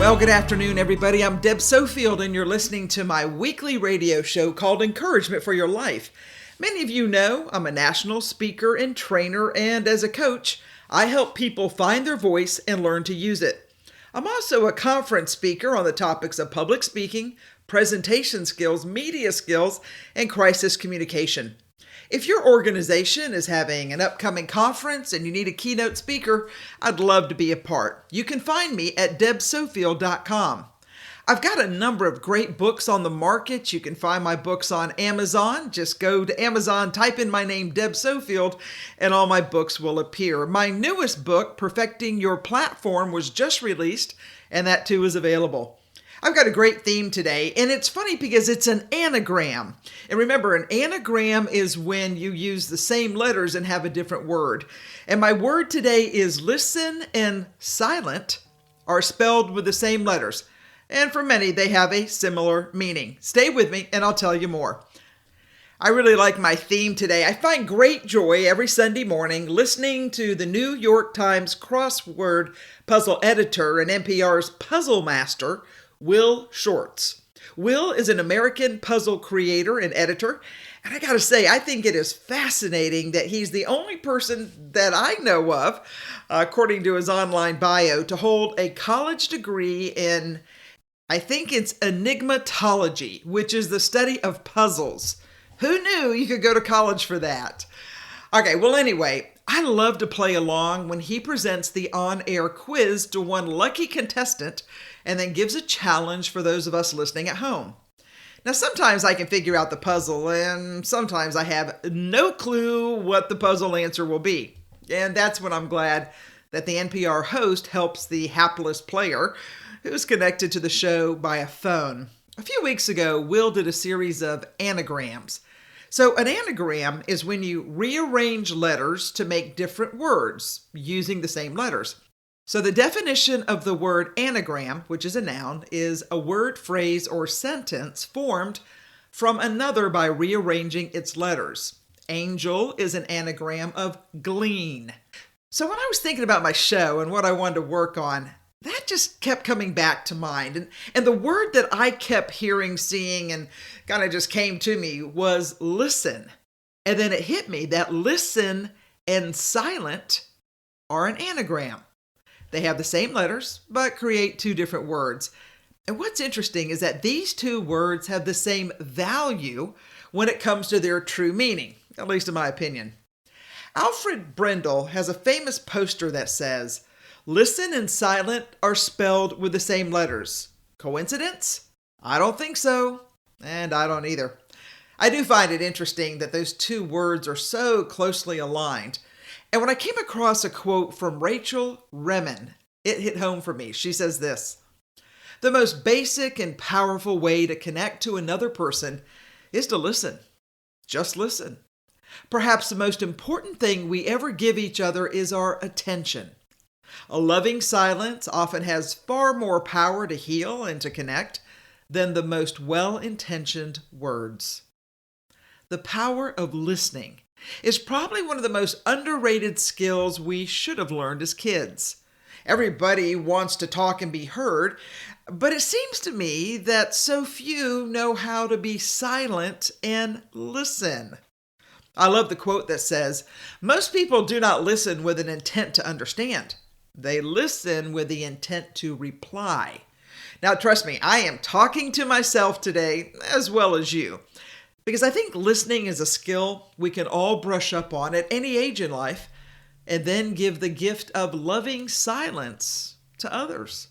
Well, good afternoon, everybody. I'm Deb Sofield, and you're listening to my weekly radio show called Encouragement for Your Life. Many of you know I'm a national speaker and trainer, and as a coach, I help people find their voice and learn to use it. I'm also a conference speaker on the topics of public speaking, presentation skills, media skills, and crisis communication. If your organization is having an upcoming conference and you need a keynote speaker, I'd love to be a part. You can find me at debsofield.com. I've got a number of great books on the market. You can find my books on Amazon. Just go to Amazon, type in my name, Deb Sofield, and all my books will appear. My newest book, Perfecting Your Platform, was just released, and that too is available. I've got a great theme today, and it's funny because it's an anagram. And remember, an anagram is when you use the same letters and have a different word. And my word today is listen and silent are spelled with the same letters. And for many, they have a similar meaning. Stay with me, and I'll tell you more. I really like my theme today. I find great joy every Sunday morning listening to the New York Times crossword puzzle editor and NPR's puzzle master, Will Shortz. Will is an American puzzle creator and editor, and I gotta say, I think it is fascinating that he's the only person that I know of, according to his online bio, to hold a college degree in, I think it's enigmatology, which is the study of puzzles. Who knew you could go to college for that? Okay, well anyway, I love to play along when he presents the on-air quiz to one lucky contestant and then gives a challenge for those of us listening at home. Now, sometimes I can figure out the puzzle, and sometimes I have no clue what the puzzle answer will be. And that's when I'm glad that the NPR host helps the hapless player who's connected to the show by a phone. A few weeks ago, Will did a series of anagrams. So an anagram is when you rearrange letters to make different words using the same letters. So the definition of the word anagram, which is a noun, is a word, phrase, or sentence formed from another by rearranging its letters. Angel is an anagram of glean. So when I was thinking about my show and what I wanted to work on, that just kept coming back to mind. And the word that I kept hearing, seeing, and kind of just came to me was listen. And then it hit me that listen and silent are an anagram. They have the same letters, but create two different words. And what's interesting is that these two words have the same value when it comes to their true meaning, at least in my opinion. Alfred Brendel has a famous poster that says, "Listen and silent are spelled with the same letters." Coincidence? I don't think so, and I don't either. I do find it interesting that those two words are so closely aligned. And when I came across a quote from Rachel Remen, it hit home for me. She says this: "The most basic and powerful way to connect to another person is to listen. Just listen. Perhaps the most important thing we ever give each other is our attention. A loving silence often has far more power to heal and to connect than the most well-intentioned words." The power of listening is probably one of the most underrated skills we should have learned as kids. Everybody wants to talk and be heard, but it seems to me that so few know how to be silent and listen. I love the quote that says, "Most people do not listen with an intent to understand. They listen with the intent to reply." Now, trust me, I am talking to myself today as well as you, because I think listening is a skill we can all brush up on at any age in life and then give the gift of loving silence to others.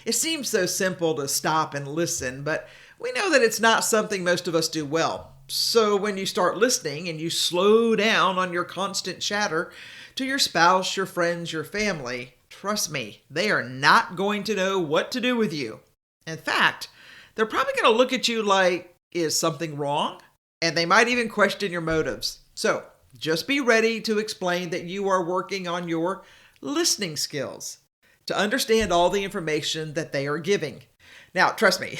It seems so simple to stop and listen, but we know that it's not something most of us do well. So when you start listening and you slow down on your constant chatter to your spouse, your friends, your family, trust me, they are not going to know what to do with you. In fact, they're probably going to look at you like, is something wrong? And they might even question your motives. So just be ready to explain that you are working on your listening skills to understand all the information that they are giving. Now, trust me,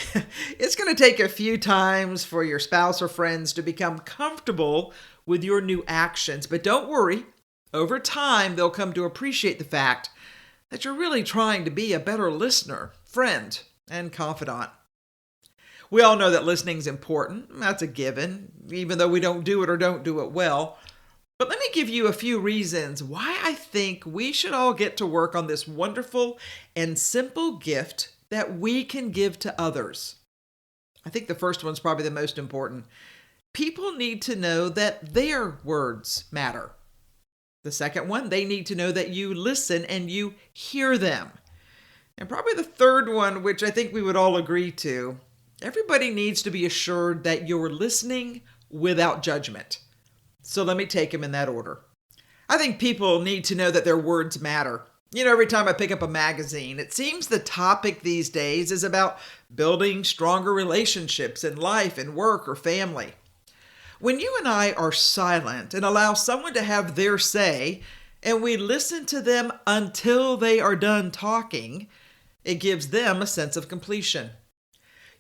it's going to take a few times for your spouse or friends to become comfortable with your new actions, but don't worry. Over time, they'll come to appreciate the fact that you're really trying to be a better listener, friend, and confidant. We all know that listening is important. That's a given, even though we don't do it or don't do it well. But let me give you a few reasons why I think we should all get to work on this wonderful and simple gift that we can give to others. I think the first one's probably the most important. People need to know that their words matter. The second one, they need to know that you listen and you hear them. And probably the third one, which I think we would all agree to, everybody needs to be assured that you're listening without judgment. So let me take them in that order. I think people need to know that their words matter. Every time I pick up a magazine, it seems the topic these days is about building stronger relationships in life and work or family. When you and I are silent and allow someone to have their say, and we listen to them until they are done talking, it gives them a sense of completion.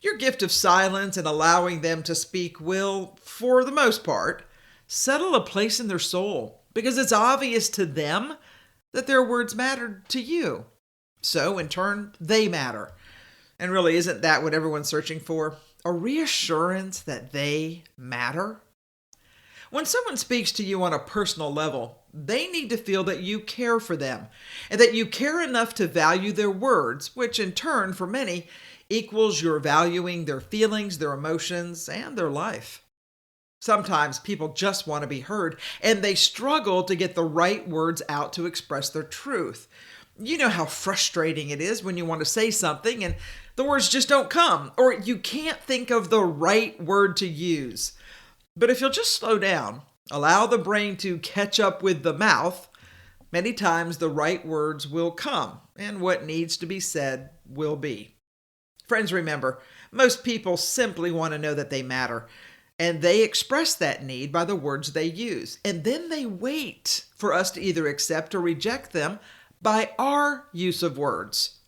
Your gift of silence and allowing them to speak will, for the most part, settle a place in their soul because it's obvious to them that their words matter to you. So, in turn, they matter. And really, isn't that what everyone's searching for? A reassurance that they matter? When someone speaks to you on a personal level, they need to feel that you care for them and that you care enough to value their words, which in turn, for many, equals your valuing their feelings, their emotions, and their life. Sometimes people just want to be heard, and they struggle to get the right words out to express their truth. You know how frustrating it is when you want to say something and the words just don't come, or you can't think of the right word to use. But if you'll just slow down, allow the brain to catch up with the mouth, many times the right words will come, and what needs to be said will be. Friends, remember, most people simply want to know that they matter. And they express that need by the words they use. And then they wait for us to either accept or reject them by our use of words.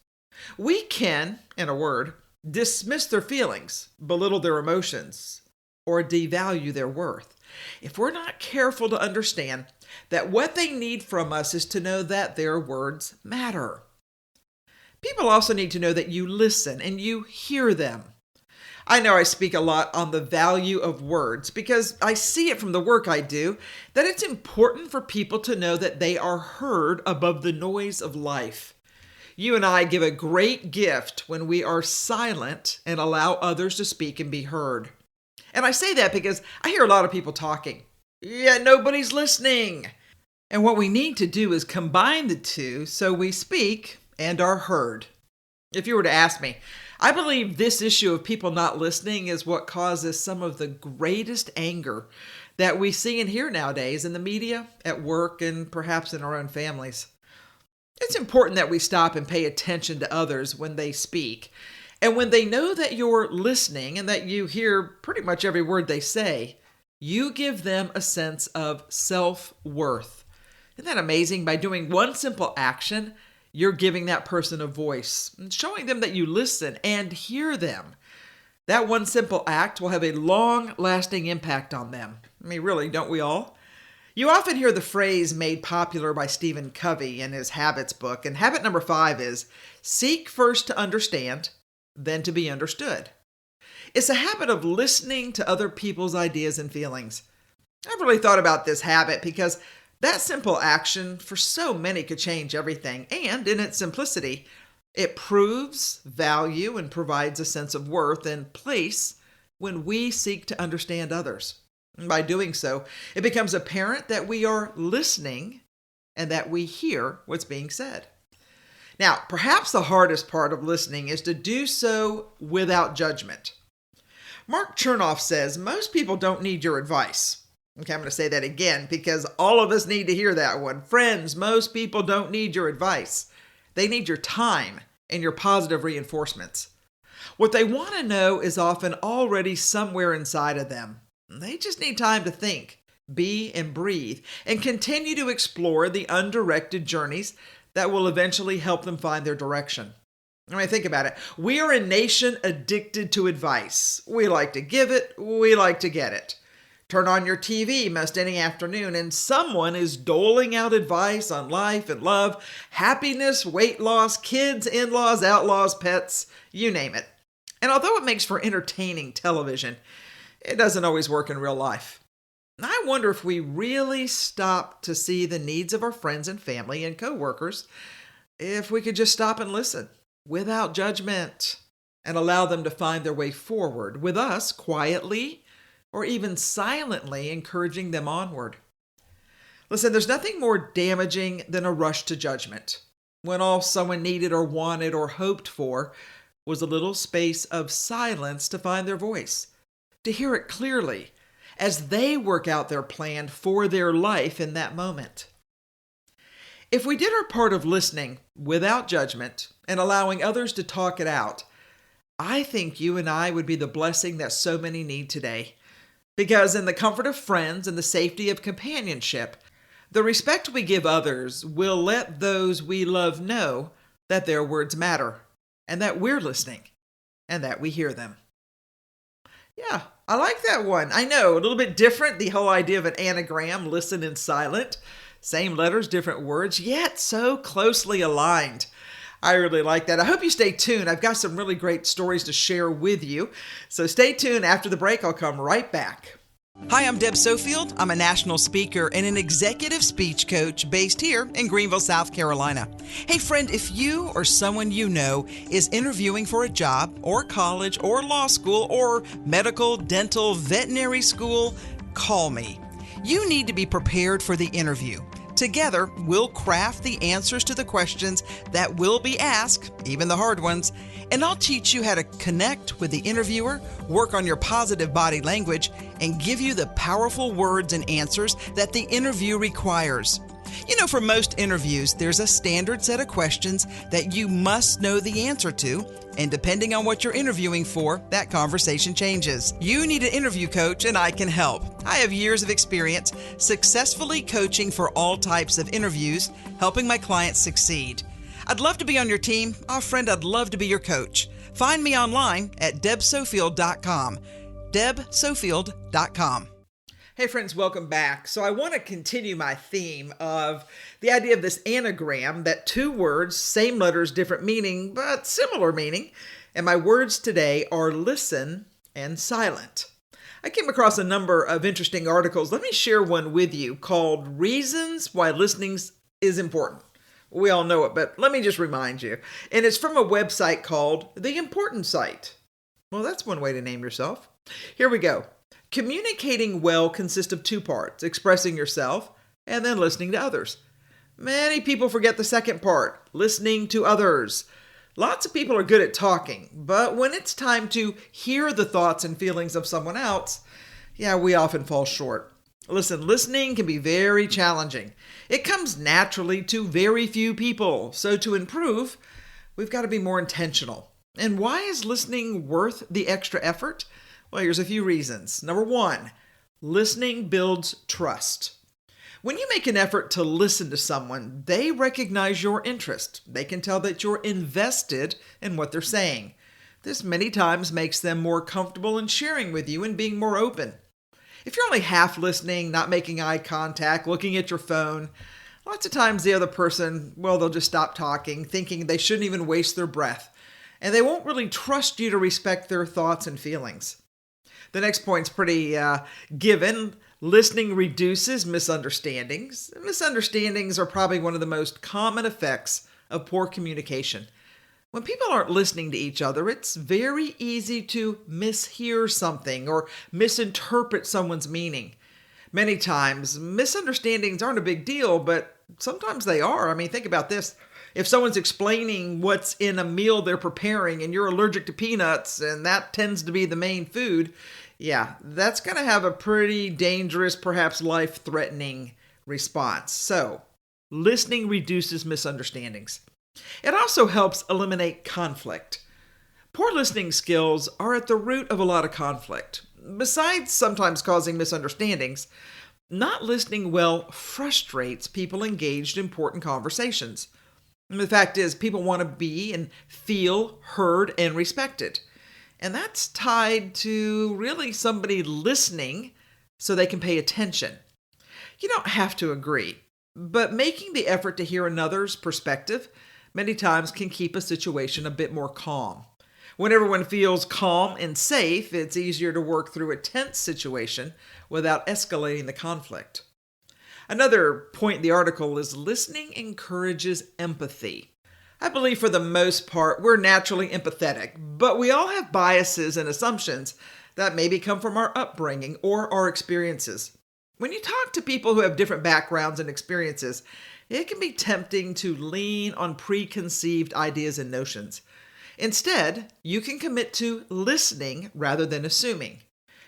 We can, in a word, dismiss their feelings, belittle their emotions, or devalue their worth if we're not careful to understand that what they need from us is to know that their words matter. People also need to know that you listen and you hear them. I know I speak a lot on the value of words because I see it from the work I do that it's important for people to know that they are heard above the noise of life. You and I give a great gift when we are silent and allow others to speak and be heard. And I say that because I hear a lot of people talking, yet nobody's listening. And what we need to do is combine the two so we speak and are heard. If you were to ask me, I believe this issue of people not listening is what causes some of the greatest anger that we see and hear nowadays in the media, at work, and perhaps in our own families. It's important that we stop and pay attention to others when they speak. And when they know that you're listening and that you hear pretty much every word they say, you give them a sense of self-worth. Isn't that amazing? By doing one simple action, you're giving that person a voice and showing them that you listen and hear them. That one simple act will have a long-lasting impact on them. I mean, really, don't we all? You often hear the phrase made popular by Stephen Covey in his Habits book, and habit number 5 is, seek first to understand, then to be understood. It's a habit of listening to other people's ideas and feelings. I've really thought about this habit because that simple action for so many could change everything, and in its simplicity, it proves value and provides a sense of worth and place when we seek to understand others. And by doing so, it becomes apparent that we are listening and that we hear what's being said. Now, perhaps the hardest part of listening is to do so without judgment. Mark Chernoff says most people don't need your advice. Okay, I'm going to say that again because all of us need to hear that one. Friends, most people don't need your advice. They need your time and your positive reinforcements. What they want to know is often already somewhere inside of them. They just need time to think, be, and breathe, and continue to explore the undirected journeys that will eventually help them find their direction. I mean, think about it. We are a nation addicted to advice. We like to give it, we like to get it. Turn on your TV most any afternoon, and someone is doling out advice on life and love, happiness, weight loss, kids, in-laws, outlaws, pets, you name it. And although it makes for entertaining television, it doesn't always work in real life. I wonder if we really stop to see the needs of our friends and family and coworkers, if we could just stop and listen without judgment and allow them to find their way forward with us quietly or even silently encouraging them onward. Listen, there's nothing more damaging than a rush to judgment when all someone needed or wanted or hoped for was a little space of silence to find their voice, to hear it clearly as they work out their plan for their life in that moment. If we did our part of listening without judgment and allowing others to talk it out, I think you and I would be the blessing that so many need today. Because in the comfort of friends and the safety of companionship, the respect we give others will let those we love know that their words matter and that we're listening and that we hear them. Yeah, I like that one. I know, a little bit different, the whole idea of an anagram, listen and silent. Same letters, different words, yet so closely aligned. I really like that. I hope you stay tuned. I've got some really great stories to share with you. So stay tuned. After the break, I'll come right back. Hi, I'm Deb Sofield. I'm a national speaker and an executive speech coach based here in Greenville, South Carolina. Hey, friend, if you or someone you know is interviewing for a job or college or law school or medical, dental, veterinary school, call me. You need to be prepared for the interview. Together, we'll craft the answers to the questions that will be asked, even the hard ones, and I'll teach you how to connect with the interviewer, work on your positive body language, and give you the powerful words and answers that the interview requires. You know, for most interviews, there's a standard set of questions that you must know the answer to, and depending on what you're interviewing for, that conversation changes. You need an interview coach, and I can help. I have years of experience successfully coaching for all types of interviews, helping my clients succeed. I'd love to be on your team. Oh, friend, I'd love to be your coach. Find me online at debsofield.com. debsofield.com. Hey friends, welcome back. So I want to continue my theme of the idea of this anagram, that two words, same letters, different meaning, but similar meaning. And my words today are listen and silent. I came across a number of interesting articles. Let me share one with you called Reasons Why Listening is Important. We all know it, but let me just remind you. And it's from a website called The Important Site. Well, that's one way to name yourself. Here we go. Communicating well consists of two parts, expressing yourself and then listening to others. Many people forget the second part, listening to others. Lots of people are good at talking, but when it's time to hear the thoughts and feelings of someone else, we often fall short. Listen, listening can be very challenging. It comes naturally to very few people, so to improve, we've got to be more intentional. And why is listening worth the extra effort? Well, here's a few reasons. Number one, listening builds trust. When you make an effort to listen to someone, they recognize your interest. They can tell that you're invested in what they're saying. This many times makes them more comfortable in sharing with you and being more open. If you're only half listening, not making eye contact, looking at your phone, lots of times the other person, they'll just stop talking, thinking they shouldn't even waste their breath. And they won't really trust you to respect their thoughts and feelings. The next point's pretty given. Listening reduces misunderstandings. Misunderstandings are probably one of the most common effects of poor communication. When people aren't listening to each other, it's very easy to mishear something or misinterpret someone's meaning. Many times, misunderstandings aren't a big deal, but sometimes they are. I mean, think about this. If someone's explaining what's in a meal they're preparing and you're allergic to peanuts and that tends to be the main food, that's going to have a pretty dangerous, perhaps life-threatening response. So, listening reduces misunderstandings. It also helps eliminate conflict. Poor listening skills are at the root of a lot of conflict. Besides sometimes causing misunderstandings, not listening well frustrates people engaged in important conversations. And the fact is, people want to be and feel heard and respected. And that's tied to really somebody listening so they can pay attention. You don't have to agree, but making the effort to hear another's perspective many times can keep a situation a bit more calm. When everyone feels calm and safe, it's easier to work through a tense situation without escalating the conflict. Another point in the article is listening encourages empathy. I believe for the most part, we're naturally empathetic, but we all have biases and assumptions that maybe come from our upbringing or our experiences. When you talk to people who have different backgrounds and experiences, it can be tempting to lean on preconceived ideas and notions. Instead, you can commit to listening rather than assuming.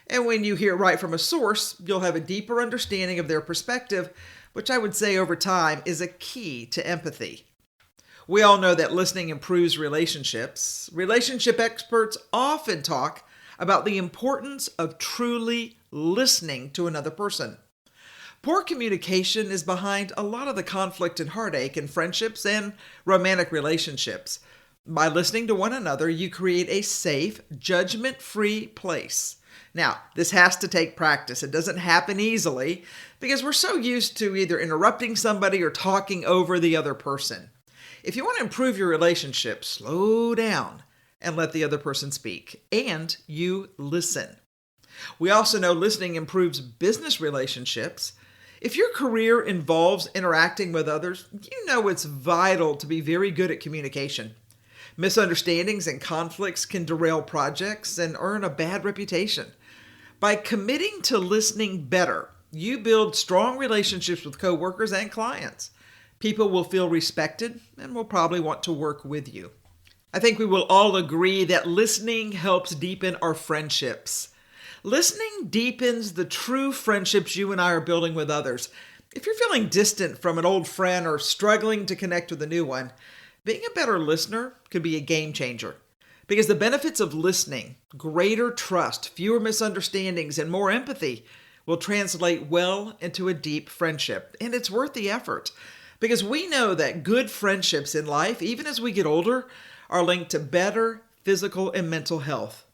And when you hear right from a source, you'll have a deeper understanding of their perspective, which I would say over time is a key to empathy. We all know that listening improves relationships. Relationship experts often talk about the importance of truly listening to another person. Poor communication is behind a lot of the conflict and heartache in friendships and romantic relationships. By listening to one another, you create a safe, judgment-free place. Now, this has to take practice. It doesn't happen easily because we're so used to either interrupting somebody or talking over the other person. If you want to improve your relationship, slow down and let the other person speak, and you listen. We also know listening improves business relationships. If your career involves interacting with others, you know it's vital to be very good at communication. Misunderstandings and conflicts can derail projects and earn a bad reputation. By committing to listening better, you build strong relationships with coworkers and clients. People will feel respected and will probably want to work with you. I think we will all agree that listening helps deepen our friendships. Listening deepens the true friendships you and I are building with others. If you're feeling distant from an old friend or struggling to connect with a new one, being a better listener could be a game changer. Because the benefits of listening, greater trust, fewer misunderstandings, and more empathy will translate well into a deep friendship. And it's worth the effort. Because we know that good friendships in life, even as we get older, are linked to better physical and mental health.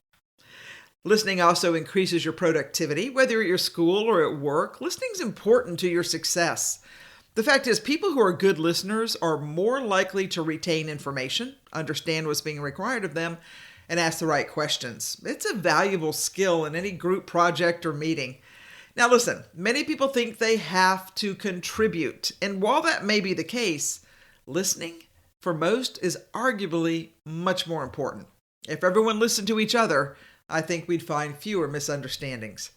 Listening also increases your productivity, whether you're at your school or at work. Listening is important to your success. The fact is, people who are good listeners are more likely to retain information, understand what's being required of them, and ask the right questions. It's a valuable skill in any group project or meeting. Now listen, many people think they have to contribute, and while that may be the case, listening for most is arguably much more important. If everyone listened to each other, I think we'd find fewer misunderstandings.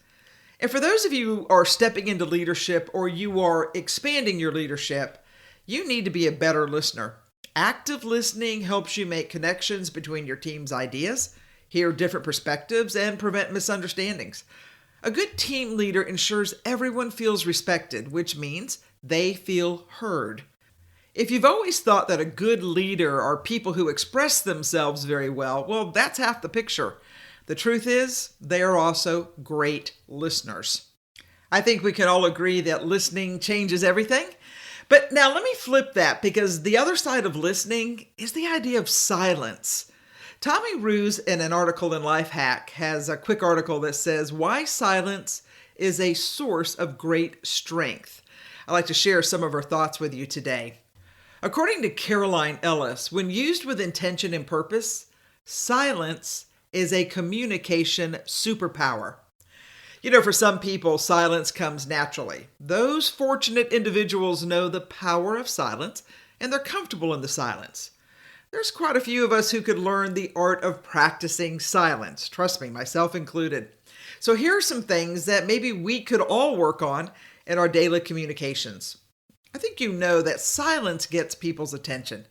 And for those of you who are stepping into leadership or you are expanding your leadership, you need to be a better listener. Active listening helps you make connections between your team's ideas, hear different perspectives, and prevent misunderstandings. A good team leader ensures everyone feels respected, which means they feel heard. If you've always thought that a good leader are people who express themselves very well, that's half the picture. The truth is, they are also great listeners. I think we can all agree that listening changes everything. But now let me flip that, because the other side of listening is the idea of silence. Tommy Ruse, in an article in Lifehack, has a quick article that says why silence is a source of great strength. I'd like to share some of her thoughts with you today. According to Caroline Ellis, when used with intention and purpose, silence is a communication superpower. For some people, silence comes naturally. Those fortunate individuals know the power of silence, and they're comfortable in the silence. There's quite a few of us who could learn the art of practicing silence. Trust me, myself included. So here are some things that maybe we could all work on in our daily communications. I think you know that silence gets people's attention.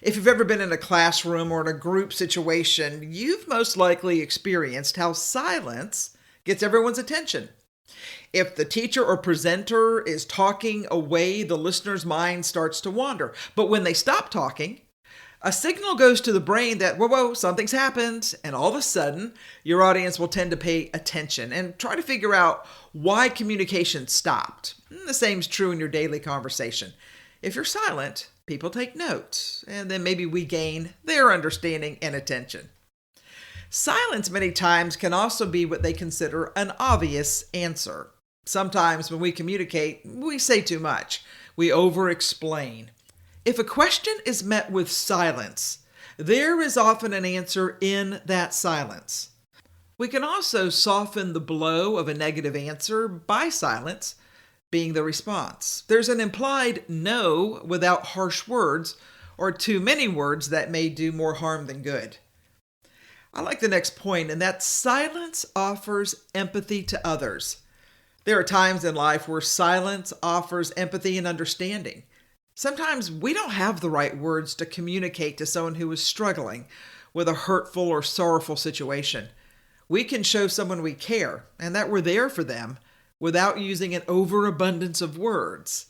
If you've ever been in a classroom or in a group situation, you've most likely experienced how silence gets everyone's attention. If the teacher or presenter is talking away, the listener's mind starts to wander. But when they stop talking, a signal goes to the brain that, whoa, something's happened. And all of a sudden, your audience will tend to pay attention and try to figure out why communication stopped. And the same is true in your daily conversation. If you're silent, people take notes, and then maybe we gain their understanding and attention. Silence many times can also be what they consider an obvious answer. Sometimes when we communicate, we say too much. We over-explain. If a question is met with silence, there is often an answer in that silence. We can also soften the blow of a negative answer by silence being the response. There's an implied no without harsh words or too many words that may do more harm than good. I like the next point, and that silence offers empathy to others. There are times in life where silence offers empathy and understanding. Sometimes we don't have the right words to communicate to someone who is struggling with a hurtful or sorrowful situation. We can show someone we care and that we're there for them without using an overabundance of words.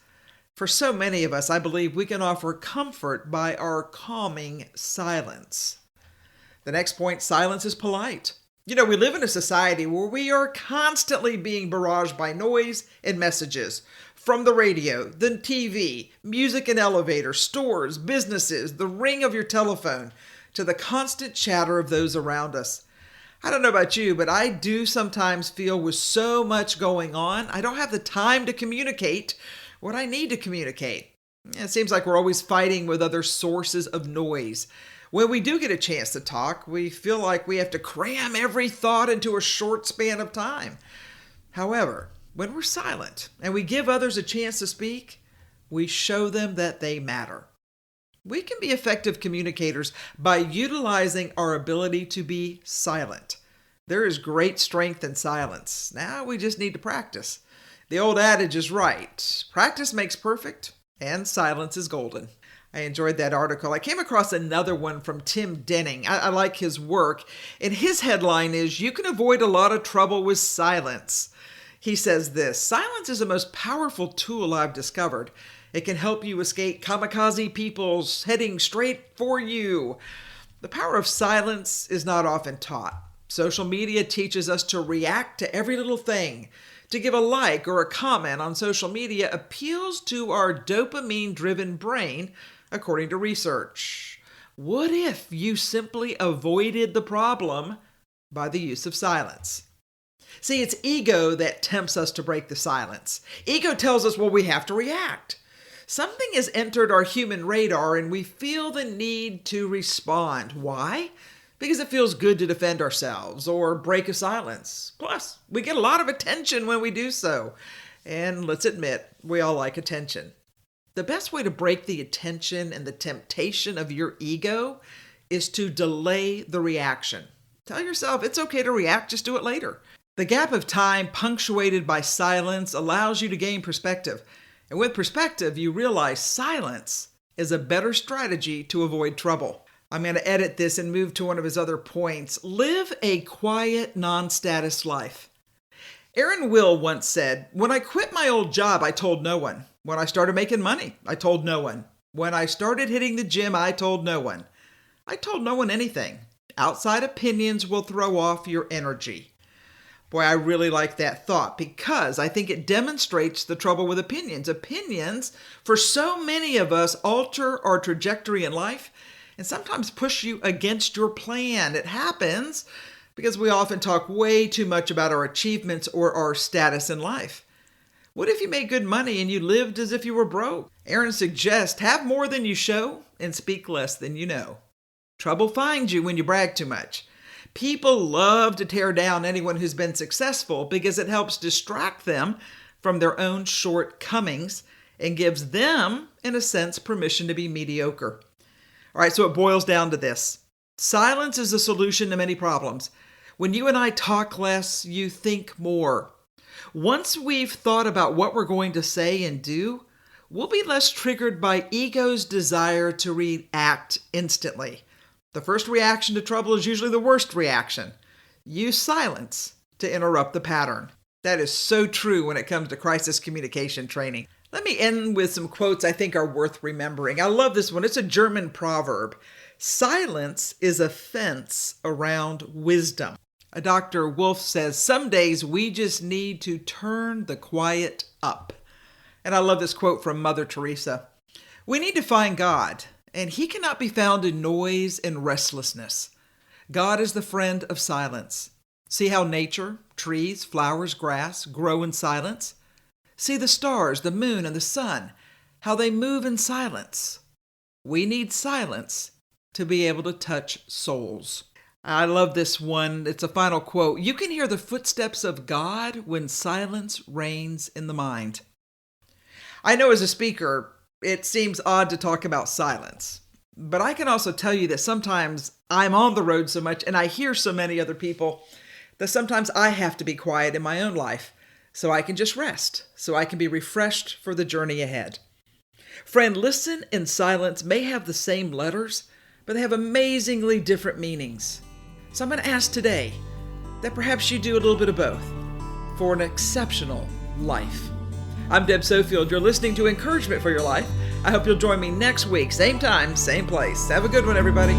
For so many of us, I believe we can offer comfort by our calming silence. The next point, silence is polite. We live in a society where we are constantly being barraged by noise and messages. From the radio, the TV, music in elevators, stores, businesses, the ring of your telephone, to the constant chatter of those around us. I don't know about you, but I do sometimes feel with so much going on, I don't have the time to communicate what I need to communicate. It seems like we're always fighting with other sources of noise. When we do get a chance to talk, we feel like we have to cram every thought into a short span of time. However, when we're silent and we give others a chance to speak, we show them that they matter. We can be effective communicators by utilizing our ability to be silent. There is great strength in silence. Now we just need to practice. The old adage is right. Practice makes perfect, and silence is golden. I enjoyed that article. I came across another one from Tim Denning. I like his work. And his headline is, "You can avoid a lot of trouble with silence." He says this, "Silence is the most powerful tool I've discovered. It can help you escape kamikaze peoples heading straight for you." The power of silence is not often taught. Social media teaches us to react to every little thing. To give a like or a comment on social media appeals to our dopamine-driven brain, according to research. What if you simply avoided the problem by the use of silence? See, it's ego that tempts us to break the silence. Ego tells us, well, we have to react. Something has entered our human radar and we feel the need to respond. Why? Because it feels good to defend ourselves or break a silence. Plus, we get a lot of attention when we do so. And let's admit, we all like attention. The best way to break the attention and the temptation of your ego is to delay the reaction. Tell yourself it's okay to react, just do it later. The gap of time punctuated by silence allows you to gain perspective. And with perspective, you realize silence is a better strategy to avoid trouble. I'm going to edit this and move to one of his other points. Live a quiet, non-status life. Aaron Will once said, "When I quit my old job, I told no one. When I started making money, I told no one. When I started hitting the gym, I told no one. I told no one anything. Outside opinions will throw off your energy." Boy, I really like that thought because I think it demonstrates the trouble with opinions. Opinions, for so many of us, alter our trajectory in life and sometimes push you against your plan. It happens because we often talk way too much about our achievements or our status in life. What if you made good money and you lived as if you were broke? Aaron suggests have more than you show and speak less than you know. Trouble finds you when you brag too much. People love to tear down anyone who's been successful because it helps distract them from their own shortcomings and gives them, in a sense, permission to be mediocre. All right, so it boils down to this. Silence is the solution to many problems. When you and I talk less, you think more. Once we've thought about what we're going to say and do, we'll be less triggered by ego's desire to react instantly. The first reaction to trouble is usually the worst reaction. Use silence to interrupt the pattern. That is so true when it comes to crisis communication training. Let me end with some quotes I think are worth remembering. I love this one. It's a German proverb. "Silence is a fence around wisdom." Dr. Wolf says, "Some days we just need to turn the quiet up." And I love this quote from Mother Teresa. "We need to find God, and he cannot be found in noise and restlessness. God is the friend of silence. See how nature, trees, flowers, grass grow in silence? See the stars, the moon, and the sun, how they move in silence. We need silence to be able to touch souls. I love this one. It's a final quote. You can hear the footsteps of God when silence reigns in the mind. I know as a speaker, it seems odd to talk about silence, but I can also tell you that sometimes I'm on the road so much and I hear so many other people that sometimes I have to be quiet in my own life so I can just rest, so I can be refreshed for the journey ahead. Friend, listen in silence may have the same letters, but they have amazingly different meanings. So I'm going to ask today that perhaps you do a little bit of both for an exceptional life. I'm Deb Sofield. You're listening to Encouragement for Your Life. I hope you'll join me next week, same time, same place. Have a good one, everybody.